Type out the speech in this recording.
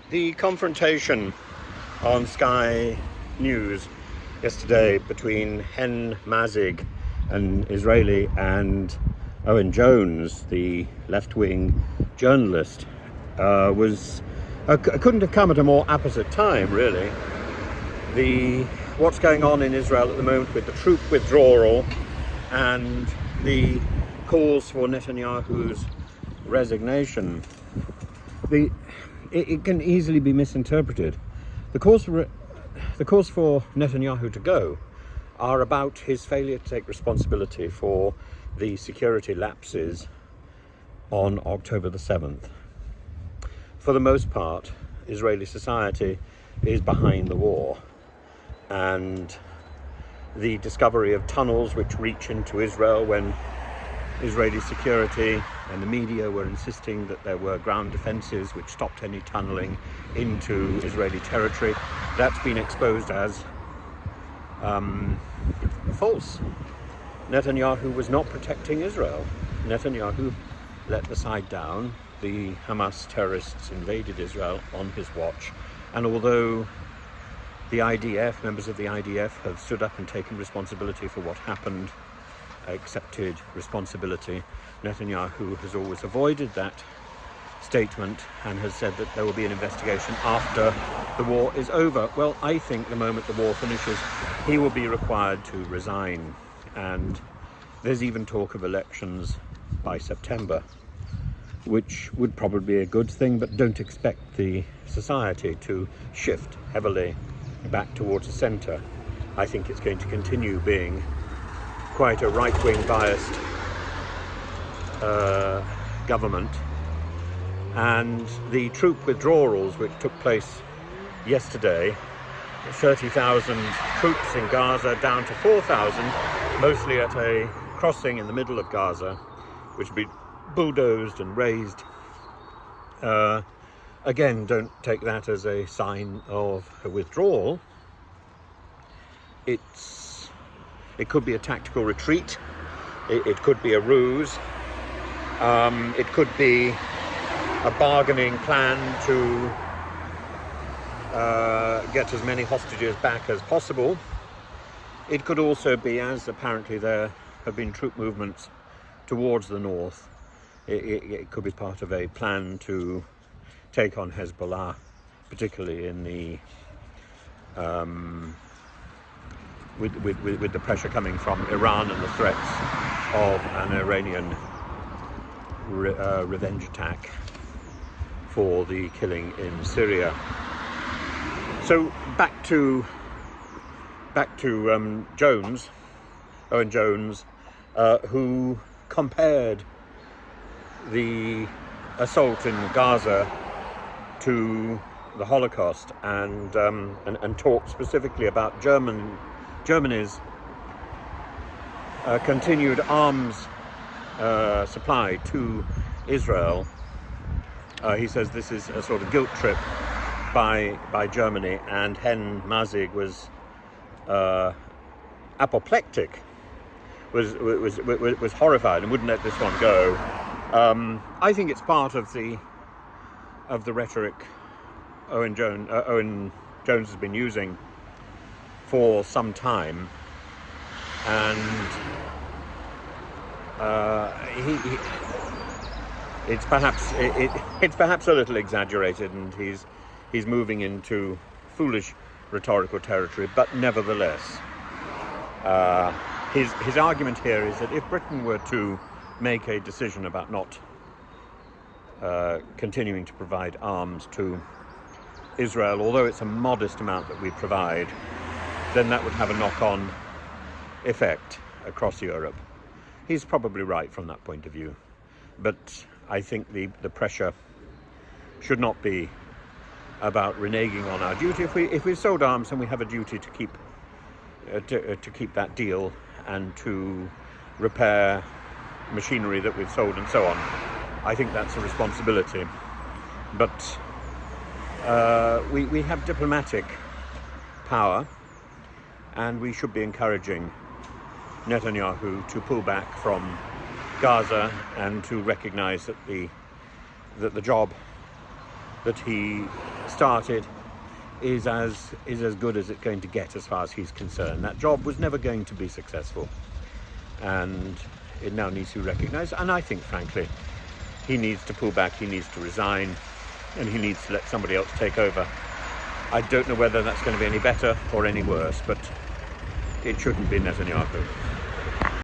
The confrontation on Sky News yesterday between mazzig, an Israeli, and Owen Jones, the left-wing journalist, couldn't have come at a more apposite time, really. What's going on in Israel at the moment with the troop withdrawal and the calls for Netanyahu's resignation, it can easily be misinterpreted. The calls for Netanyahu to go are about his failure to take responsibility for the security lapses on October the 7th. For the most part, Israeli society is behind the war, and the discovery of tunnels which reach into Israel when Israeli security and the media were insisting that there were ground defenses which stopped any tunneling into Israeli territory, that's been exposed as false. Netanyahu was not protecting Israel. Netanyahu let the side down. The Hamas terrorists invaded Israel on his watch, and although the IDF, members of the IDF, have stood up and taken responsibility for what happened, accepted responsibility, Netanyahu has always avoided that statement and has said that there will be an investigation after the war is over. Well, I think the moment the war finishes, he will be required to resign, and there's even talk of elections by September, which would probably be a good thing, but don't expect the society to shift heavily back towards the centre. I think it's going to continue being quite a right-wing biased government, and the troop withdrawals which took place yesterday, 30,000 troops in Gaza down to 4,000, mostly at a crossing in the middle of Gaza, which will be bulldozed and razed. Again, don't take that as a sign of a withdrawal. It could be a tactical retreat. It could be a ruse. It could be a bargaining plan to get as many hostages back as possible. It could also be, as apparently there have been troop movements towards the north, it could be part of a plan to take on Hezbollah, particularly in the with the pressure coming from Iran and the threats of an Iranian revenge attack for the killing in Syria. So back to Jones, Owen Jones, who compared the assault in Gaza to the Holocaust, and talked specifically about Germany's continued arms supply to Israel. He says this is a sort of guilt trip by Germany, and mazzig was apoplectic, was horrified and wouldn't let this one go. I think it's part of the rhetoric Owen Jones has been using for some time, and it's perhaps a little exaggerated, and he's moving into foolish rhetorical territory. But nevertheless, his argument here is that if Britain were to make a decision about not continuing to provide arms to Israel, although it's a modest amount that we provide, then that would have a knock-on effect across Europe. He's probably right from that point of view, but I think the pressure should not be about reneging on our duty. If we've sold arms, then we have a duty to keep that deal and to repair machinery that we've sold and so on. I think that's a responsibility, but we have diplomatic power, and we should be encouraging Netanyahu to pull back from Gaza and to recognize that the job that he started is as good as it's going to get as far as he's concerned. That job was never going to be successful, and it now needs to be recognised. And I think, frankly, he needs to pull back, he needs to resign, and he needs to let somebody else take over. I don't know whether that's going to be any better or any worse, but it shouldn't be Netanyahu.